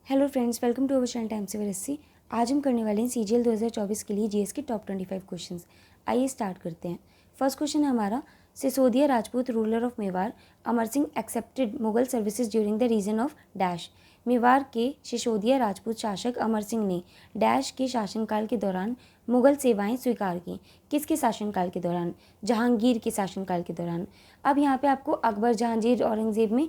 Hello friends, welcome to our channel time saver SC. आज हम करने वाले हैं सीजीएल 2024 के लिए जीएस के टॉप 25 क्वेश्चंस। आइए स्टार्ट करते हैं। फर्स्ट क्वेश्चन है हमारा, Sisodia Rajput ruler of Mewar Amar Singh accepted Mughal services during the reign of dash. Mewar के सिसोदिया राजपूत शासक अमर सिंह ने डैश के शासनकाल के दौरान मुगल सेवाएं स्वीकार की। किसके शासनकाल के दौरान? जहांगीर के शासनकाल के दौरान। अब यहाँ पे आपको अकबर, जहांगीर, औरंगजेब में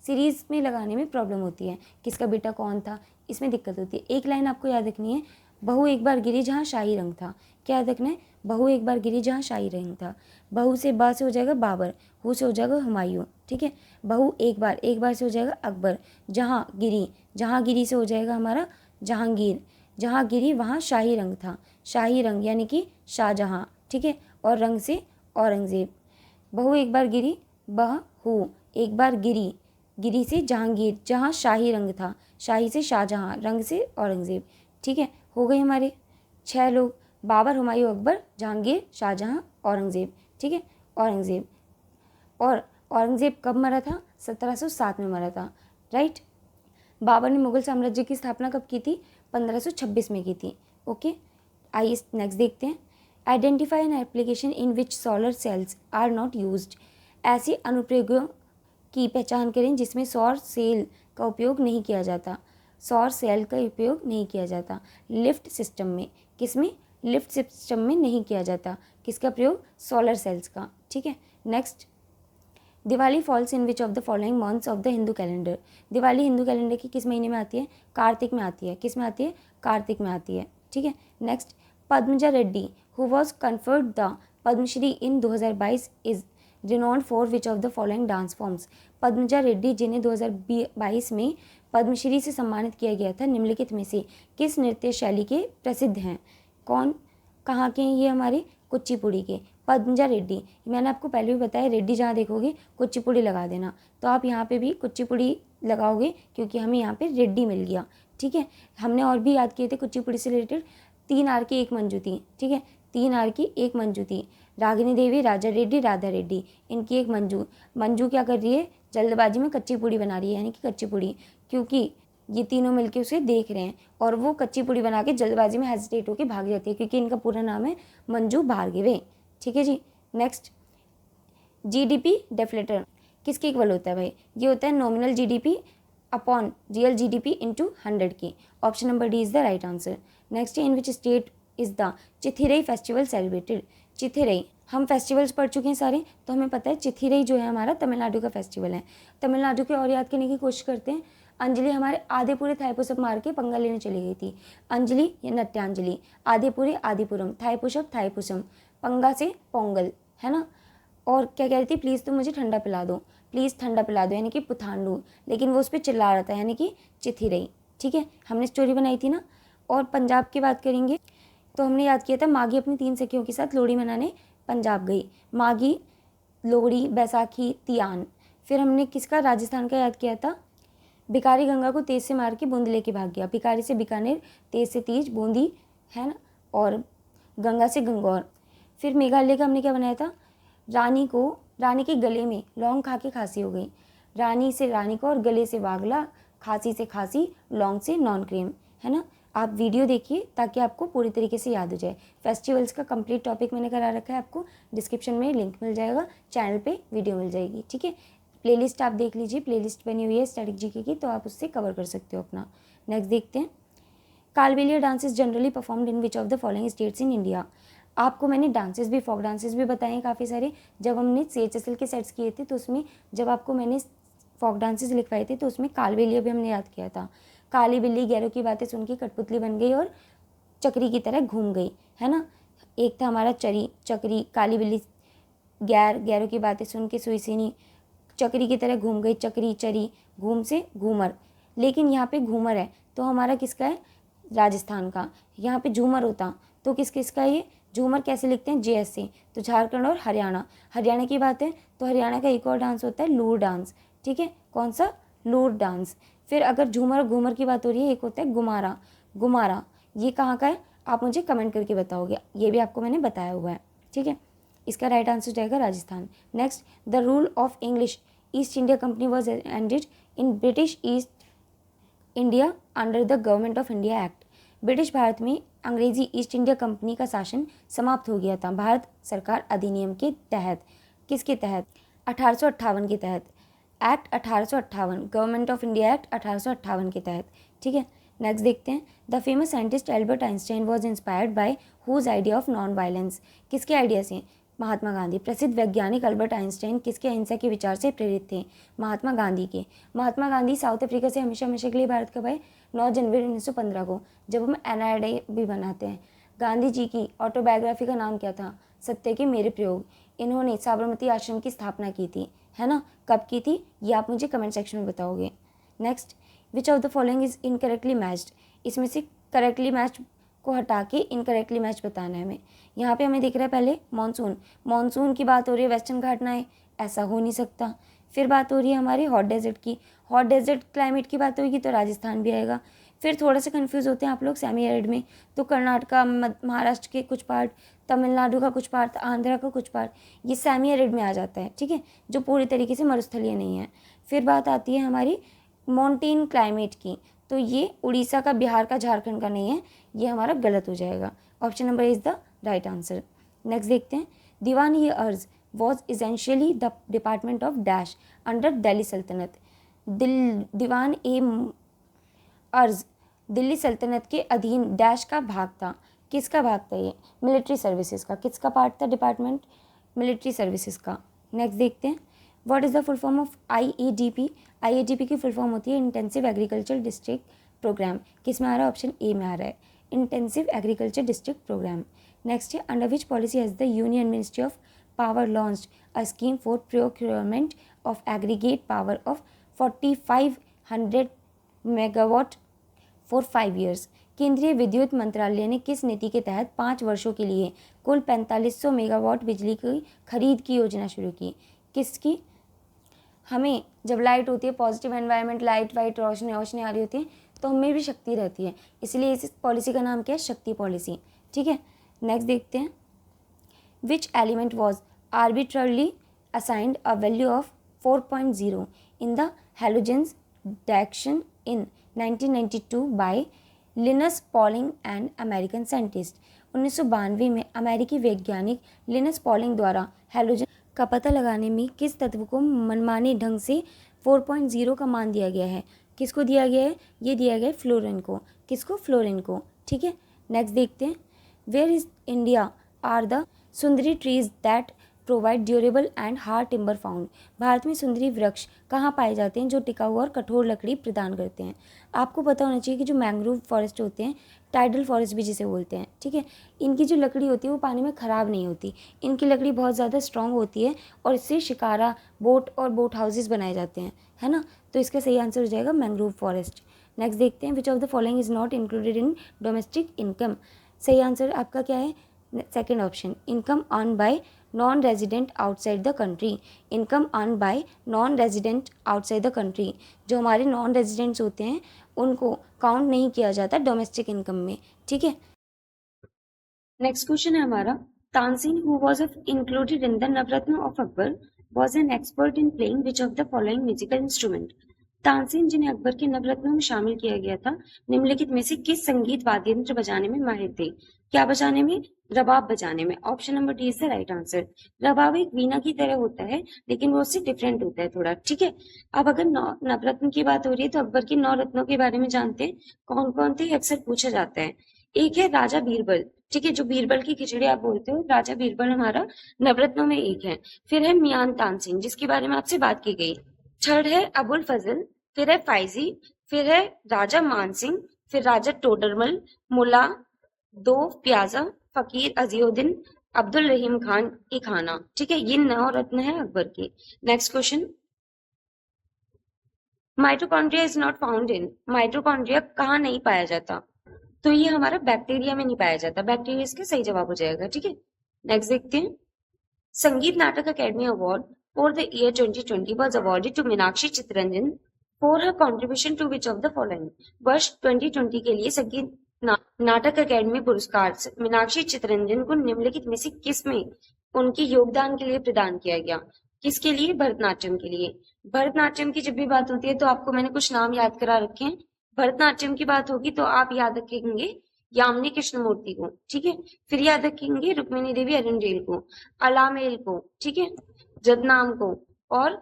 सीरीज़ में लगाने में प्रॉब्लम होती है। किसका बेटा कौन था, इसमें दिक्कत होती है। एक लाइन आपको याद रखनी है, बहू एक बार गिरी जहाँ शाही रंग था। क्या याद रखना है? बहू एक बार गिरी जहाँ शाही रंग था। बहू से बा से हो जाएगा बाबर, हु से हो जाएगा हुमायूं। ठीक है, बहू एक बार से हो जाएगा अकबर। जहाँ गिरी से हो जाएगा हमारा जहांगीर। जहाँ गिरी वहाँ शाही रंग था। शाही रंग यानी कि शाहजहाँ। ठीक है, और रंग से औरंगजेब। बहू एक बार गिरी, बहू एक बार गिरी से जहांगीर, जहाँ शाही रंग था। शाही से शाहजहाँ, रंग से औरंगजेब। ठीक है, हो गए हमारे 6 लोग, बाबर, हुमायूं, अकबर, जहांगीर, शाहजहाँ, औरंगजेब। ठीक है, औरंगजेब। और औरंगजेब कब मरा था? 1707 में मरा था। राइट। बाबर ने मुगल साम्राज्य की स्थापना कब की थी? 1526 में की थी। ओके, आइए नेक्स्ट देखते हैं। Identify an application in which solar cells are not used. ऐसी अनुप्रयोगों की पहचान करें जिसमें सौर सेल का उपयोग नहीं किया जाता। सौर सेल का उपयोग नहीं किया जाता लिफ्ट सिस्टम में। किसमें? लिफ्ट सिस्टम में नहीं किया जाता। किसका प्रयोग? सोलर सेल्स का। ठीक है, next. Diwali falls in which of the following months of the Hindu calendar. Diwali Hindu calendar की किस महीने में आती है? कार्तिक में आती है। किस में आती है? कार्तिक में आती है। ठीक है, next. Padmaja Reddy who was conferred the Padma Shri in 2022 is renowned for which of the following dance forms. Padmaja Reddy जिन्हें 2022 में पद्मश्री से सम्मानित किया गया था, निम्नलिखित में से किस नृत्य शैली के प्रसिद्ध हैं? कौन, कहाँ के हैं ये? हमारे कुचिपुड़ी के। पद्मजा रेड्डी, मैंने आपको पहले भी बताया, रेड्डी जहाँ देखोगे कुचिपुड़ी लगा देना। तो आप यहाँ पे भी कुचिपुड़ी लगाओगे क्योंकि हमें यहाँ पे रेड्डी मिल गया। ठीक है, हमने और भी याद किए थे कुचिपुड़ी से रिलेटेड। 3 आर की 1 मंजू थी। ठीक है, 3 आर की 1 मंजू थी। रागिनी देवी, राजा रेड्डी, राधा रेड्डी, इनकी एक मंजू क्या कर रही है? जल्दबाजी में कच्ची पूड़ी बना रही है, यानी कि कच्ची पूड़ी, क्योंकि ये तीनों मिलके उसे देख रहे हैं और वो कच्ची पूड़ी बना के जल्दबाजी में हेजिटेट होकर भाग जाती है, क्योंकि इनका पूरा नाम है मंजू भार्गवे। ठीक है जी, नेक्स्ट। जीडीपी डेफलेटर किसके इक्वल होता है भाई? ये होता है nominal GDP upon real GDP into 100 की। Option number D is the right answer. Next, in which state is the Chithirai festival celebrated. Chithirai, हम फेस्टिवल्स पढ़ चुके हैं सारे, तो हमें पता है चिथिरई जो है हमारा तमिलनाडु का फेस्टिवल है। तमिलनाडु के और याद करने की कोशिश करते हैं। अंजलि हमारे आधे पूरे थाईपुसम मार के पंगा लेने चली गई थी। अंजलि या नट्यांजलि, आधे पूरे आदिपुरम, थाईपुसम थाईपुसम, पंगा से पोंगल, है ना। और क्या कह रही थी? प्लीज़ तुम मुझे ठंडा पिला दो, प्लीज़ ठंडा पिला दो, यानी कि पुथांडू, लेकिन वो उस पर चिल्ला रहा था, यानी कि चिथिरई। ठीक है, हमने स्टोरी बनाई थी ना। और पंजाब की बात करेंगे तो हमने याद किया था, माघी अपनी 3 सखियों के साथ लोहड़ी मनाने पंजाब गई। माघी, लोहड़ी, बैसाखी, तियान। फिर हमने किसका? राजस्थान का याद किया था। भिखारी गंगा को तेज से मार के बूंद लेके भाग गया। भिखारी से बीकानेर, तेज से तीज, बूंदी, है ना, और गंगा से गंगौर। फिर मेघालय का हमने क्या बनाया था? रानी के गले में लौंग खा के खांसी हो गई। रानी से रानी को और गले से वागला, खांसी से खांसी, लौंग से नॉन क्रीम, है ना। आप वीडियो देखिए ताकि आपको पूरी तरीके से याद हो जाए। फेस्टिवल्स का कंप्लीट टॉपिक मैंने करा रखा है, आपको डिस्क्रिप्शन में लिंक मिल जाएगा, चैनल पे वीडियो मिल जाएगी। ठीक है, प्लेलिस्ट आप देख लीजिए, प्लेलिस्ट बनी हुई है स्टैटिक जीके की, तो आप उससे कवर कर सकते हो अपना। नेक्स्ट देखते हैं। Kalbelia dance is generally performed in which of the following states in India. आपको मैंने डांसेस भी, फोक डांसेस भी बताए हैं काफ़ी सारे। जब हमने CHSL के सेट्स किए थे तो उसमें जब आपको मैंने फोक डांसेस लिखवाए थे तो उसमें कालबेलिया भी हमने याद किया था। काली बिल्ली गैरों की बातें सुन के कठपुतली बन गई और चक्री की तरह घूम गई, है ना। एक था हमारा चक्री, काली बिल्ली, गैरों की बातें सुन के सुई सीनी, चक्री की तरह घूम गई, चक्री, चरी, घूम से घूमर। लेकिन यहाँ पे घूमर है तो हमारा किसका है? राजस्थान का। यहाँ पे झूमर होता तो किसका है ये? झूमर कैसे लिखते हैं? JS से। तो झारखंड और हरियाणा की बात है तो हरियाणा का एक और डांस होता है लूर डांस। ठीक है, कौन सा? लूर डांस। फिर अगर झूमर और घूमर की बात हो रही है, एक होता है गुमारा। ये कहाँ का है? आप मुझे कमेंट करके बताओगे, ये भी आपको मैंने बताया हुआ है। ठीक है, इसका राइट आंसर जाएगा Rajasthan. Next, the rule of English east India company was ended in British east India under the government of India act. British Bharat में अंग्रेजी ईस्ट इंडिया कंपनी का शासन समाप्त हो गया था भारत सरकार अधिनियम के तहत। किसके तहत? 1858 के तहत। Act 1858, government of India act 1858 के तहत। ठीक है, नेक्स्ट देखते हैं। The famous scientist Albert Einstein was inspired by whose idea of non violence. किसके आइडिया से? महात्मा गांधी। प्रसिद्ध वैज्ञानिक अल्बर्ट आइंस्टाइन किसके अहिंसा के विचार से प्रेरित थे? महात्मा गांधी के। महात्मा गांधी साउथ अफ्रीका से हमेशा हमेशा के लिए भारत कब आए? 9 जनवरी 1915 को, जब हम एनआईडे भी बनाते हैं। गांधी जी की ऑटोबायोग्राफी का नाम क्या था? सत्य के मेरे प्रयोग। इन्होंने साबरमती आश्रम की स्थापना की थी, है ना? कब की थी ये आप मुझे कमेंट सेक्शन में बताओगे। Next, which of the following is incorrectly matched. इसमें से करेक्टली मैच को हटा के इनकरेक्टली मैच बताना है हमें। यहाँ पे हमें दिख रहा है पहले मानसून। मानसून की बात हो रही है, वेस्टर्न घाट ना है, ऐसा हो नहीं सकता। फिर बात हो रही है हमारी हॉट डेजर्ट की। हॉट डेजर्ट क्लाइमेट की बात होगी तो राजस्थान भी आएगा। फिर थोड़ा सा कंफ्यूज होते हैं आप लोग सेमी एरिड में, तो कर्नाटका, महाराष्ट्र के कुछ पार्ट, तमिलनाडु का कुछ पार्ट, आंध्रा का कुछ पार्ट, ये सेमी एरिड में आ जाता है। ठीक है, जो पूरी तरीके से मरुस्थलीय नहीं है। फिर बात आती है हमारी माउंटेन क्लाइमेट की, तो ये उड़ीसा का, बिहार का, झारखंड का नहीं है, ये हमारा गलत हो जाएगा। Option number is the right answer. Next देखते हैं। दीवान ये अर्ज was essentially the department of dash under Delhi सल्तनत। दीवान ए अर्ज दिल्ली सल्तनत के अधीन डैश का भाग था। किसका भाग था ये? मिलिट्री सर्विसेज का। किसका पार्ट था डिपार्टमेंट? मिलिट्री सर्विसेज का। नेक्स्ट देखते हैं। What is the full form of IEDP? IEDP की फुल फॉर्म होती है इंटेंसिव एग्रीकल्चर डिस्ट्रिक्ट प्रोग्राम। किस में आ रहा है? ऑप्शन ए में आ रहा है, intensive agriculture district programme. Next है, under which policy has the union ministry of power launched a scheme for procurement of aggregate power of 4500 megawatt for 5 years. केंद्रीय विद्युत मंत्रालय ने किस नीति के तहत 5 वर्षों के लिए कुल 4500 मेगावाट बिजली की खरीद की योजना शुरू की? किसकी? हमें जब लाइट होती है, पॉजिटिव एनवायरनमेंट, लाइट वाइट रोशनी रोशनी आ रही होती है, तो हमें भी शक्ति रहती है, इसलिए इस पॉलिसी का नाम क्या है? शक्ति पॉलिसी। ठीक है, नेक्स्ट देखते हैं। Which element was arbitrarily assigned a value of 4.0 in the halogens direction in 1992 by Linus Pauling and American scientist. 1992 में अमेरिकी वैज्ञानिक लिनस पॉलिंग द्वारा हैलोजन का पता लगाने में किस तत्व को मनमाने ढंग से 4.0 का मान दिया गया है? किसको दिया गया है? ये दिया गया है फ्लोरीन को। किसको? फ्लोरीन को। ठीक है, नेक्स्ट देखते हैं। Where is India are the sundari trees that provide durable and hard timber found. भारत में सुंदरी वृक्ष कहाँ पाए जाते हैं जो टिकाऊ और कठोर लकड़ी प्रदान करते हैं? आपको पता होना चाहिए कि जो मैंग्रोव फॉरेस्ट होते हैं, टाइडल फॉरेस्ट भी जिसे बोलते हैं, ठीक है, इनकी जो लकड़ी होती है वो पानी में ख़राब नहीं होती। इनकी लकड़ी बहुत ज़्यादा स्ट्रॉन्ग होती है और इससे शिकारा, बोट और बोट हाउसेस बनाए जाते हैं, है ना? तो इसका सही आंसर हो जाएगा मैंग्रोव फॉरेस्ट। नेक्स्ट देखते हैं। विच of the following is not included in domestic income. सही आंसर आपका क्या है? Second option, income earn by non resident outside the country. Income earn by non resident outside the country, जो हमारे non residents होते हैं उनको काउंट नहीं किया जाता डोमेस्टिक इनकम में। ठीक है, नेक्स्ट क्वेश्चन है हमारा। Tansen who was included in the Navratna of Akbar was an expert in playing which of the following musical instrument. Tansen जिन्हें अकबर के नवरत्नों में शामिल किया गया था, निम्नलिखित में से किस संगीत वाद्य यंत्र बजाने में माहिर थे? क्या बजाने में? रबाब बजाने में। Option number D is the right answer. रबाब एक वीणा की तरह होता है, लेकिन वो उससे डिफरेंट होता है थोड़ा। ठीक है, अब अगर नवरत्न की बात हो रही है तो अकबर के 9 रत्नों के बारे में जानते हैं। कौन कौन थे? अक्सर पूछा जाता है। एक है राजा बीरबल, ठीक है, जो बीरबल की खिचड़ी आप बोलते हो, राजा बीरबल हमारा नवरत्नों में एक है। फिर है मियान तानसेन, जिसके बारे में आपसे बात की गई। थर्ड है अबुल फजल, फिर है फाइजी, फिर है राजा मानसिंह, फिर राजा टोडरमल, मुला दो प्याजा, फकीर अजीउद्दीन, अब्दुल रहीम खान ई खाना। ठीक है, ये 9 रत्न है अकबर के। Next question. Mitochondria is not found in. Mitochondria कहाँ नहीं पाया जाता? तो ये हमारा बैक्टीरिया में नहीं पाया जाता। बैक्टीरिया इसका सही जवाब हो जाएगा। ठीक है, नेक्स्ट देखते हैं। संगीत नाटक academy award for the year 2020 was awarded to Meenakshi Chittaranjan for her contribution to which of the following। वर्ष 2020 के लिए संगीत नाटक अकेडमी पुरस्कार मीनाक्षी चित्तरंजन को निम्नलिखित में से किस में उनके योगदान के लिए प्रदान किया गया? किसके लिए? भरतनाट्यम के लिए। भरतनाट्यम की जब भी बात होती है तो आपको मैंने कुछ नाम याद करा रखे हैं। भरतनाट्यम की बात होगी तो आप याद रखेंगे यामिनी कृष्णमूर्ति को, ठीक है। फिर याद रखेंगे रुक्मिणी देवी अरुणडेल को, अलामेल को, ठीक है, जदनाम को और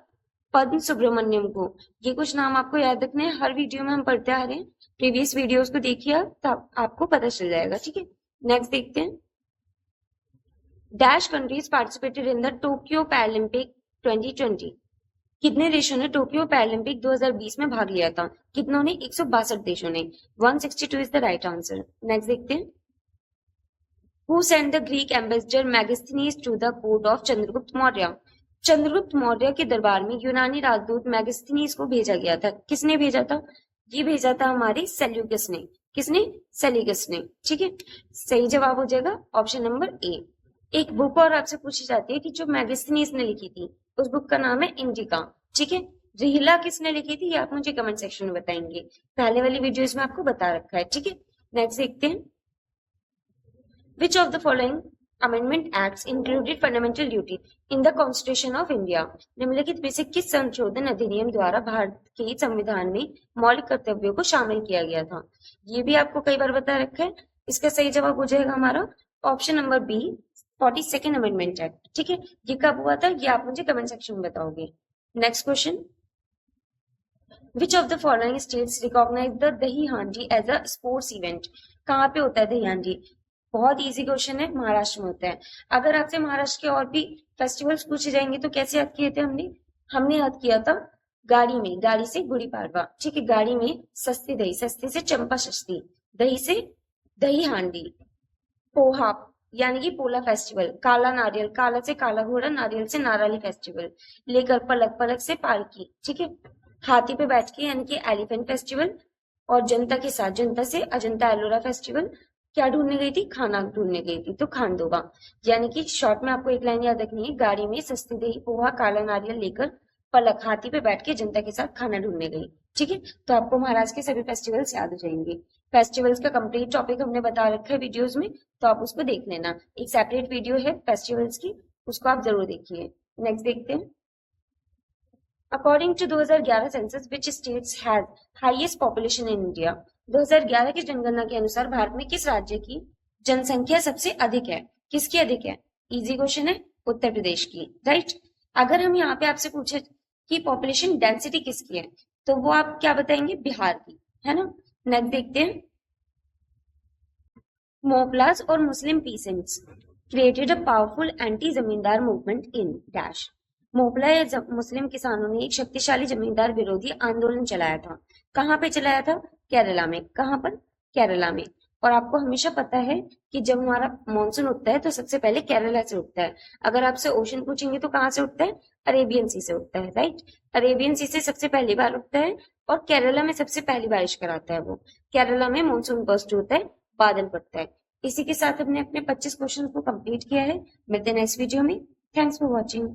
पद्म सुब्रमण्यम को। ये कुछ नाम आपको याद रखने हैं, हर वीडियो में हम पढ़ते आ रहे हैं। प्रीवियस वीडियोस को देखिए तब आपको पता चल जाएगा, ठीक है। नेक्स्ट देखते हैं, dash countries participated in the Tokyo Paralympic 2020। कितने देशों ने टोक्यो पैरालंपिक 2020 में भाग लिया था? कितनों ने? 162 देशों ने। 162 is the right answer. Next देखते हैं, who sent the Greek ambassador Megasthenes to the court of Chandragupta Maurya. Chandragupta Maurya के दरबार में यूनानी राजदूत मैगस्थनीज को भेजा गया था। किसने भेजा था? ये भेजा था हमारे सेल्यूकस ने। किसने? सेल्यूकस ने, ठीक है। सही जवाब हो जाएगा ऑप्शन नंबर ए। एक बुक और आपसे पूछी जाती है कि जो मैगस्थनीज ने लिखी थी उस बुक का नाम है इंडिका, ठीक है। रिहिला किसने लिखी थी? ये आप मुझे कमेंट सेक्शन में बताएंगे, पहले वाली वीडियोस में आपको बता रखा है, ठीक है। नेक्स्ट देखते हैं, विच of the following amendment acts included fundamental duty in the constitution of India. निम्नलिखित में से किस संशोधन अधिनियम द्वारा भारत के संविधान में मौलिक कर्तव्यों को शामिल किया गया था? ये भी आपको कई बार बता रखा है। इसका सही जवाब हो जाएगा हमारा option number B, 42nd amendment act, ठीक है। ये कब हुआ था? ये आप मुझे कमेंट सेक्शन में बताओगे। Next question, which of the following states recognise the Dahi Handi as a sports event. कहाँ पे होता है दही हांडी? बहुत इजी क्वेश्चन है, महाराष्ट्र में होता है। अगर आपसे महाराष्ट्र के और भी फेस्टिवल्स पूछे जाएंगे तो कैसे याद किए थे हमने याद किया था गाड़ी में, गाड़ी से गुड़ी पाड़वा, ठीक है। गाड़ी में सस्ती दही, सस्ती से चंपा सस्ती, दही से दही हांडी, पोहा यानी कि पोला फेस्टिवल, काला नारियल, काला से काला घोड़ा, नारियल से नाराली फेस्टिवल, लेकर पलक, पलक से पालकी, ठीक है। हाथी पे बैठ के यानी कि एलिफेंट फेस्टिवल, और जनता के साथ, जनता से अजंता एलोरा फेस्टिवल। क्या ढूंढने गई थी? खाना ढूंढने गई थी, तो खानदोबा। यानी कि शॉर्ट में आपको एक लाइन याद रखनी है, गाड़ी में सस्ती दही पोहा काला नारियल लेकर पलक, हाथी पे बैठ के जनता के साथ खाना ढूंढने गई, ठीक है। तो आपको महाराष्ट्र के सभी फेस्टिवल्स याद हो जाएंगे। फेस्टिवल्स का कंप्लीट टॉपिक हमने बता रखा है वीडियोस में, तो आप उसको देख लेना। एक सेपरेट वीडियो है फेस्टिवल्स की, उसको आप जरूर देखिए। नेक्स्ट देखते हैं, according to 2011 census which states has highest population in India. 2011 की जनगणना के अनुसार भारत में किस राज्य की जनसंख्या सबसे अधिक है? किसकी अधिक है? इजी क्वेश्चन है, उत्तर प्रदेश की, राइट। अगर हम यहाँ पे आपसे पूछे कि पॉपुलेशन डेंसिटी किसकी है, तो वो आप क्या बताएंगे? बिहार की, है ना। नेक्स्ट देखते हैं, मोपलास और Muslim peasants created a powerful anti zamindar movement in dash. Moplah या मुस्लिम किसानों ने एक शक्तिशाली जमींदार विरोधी आंदोलन चलाया था। कहाँ पे चलाया था? केरला में। कहाँ पर? केरला में। और आपको हमेशा पता है कि जब हमारा मानसून उठता है तो सबसे पहले केरला से उठता है। अगर आपसे ओशन पूछेंगे तो कहाँ से उठता है? अरेबियन सी से उठता है, राइट। अरेबियन सी से सबसे पहली बार उठता है और केरला में सबसे पहली बारिश कराता है वो। केरला में मानसून बर्स्ट होता है, बादल पड़ता है। इसी के साथ हमने अपने 25 क्वेश्चन को कंप्लीट किया है। मिलते हैं नेक्स्ट वीडियो में। Thanks for watching.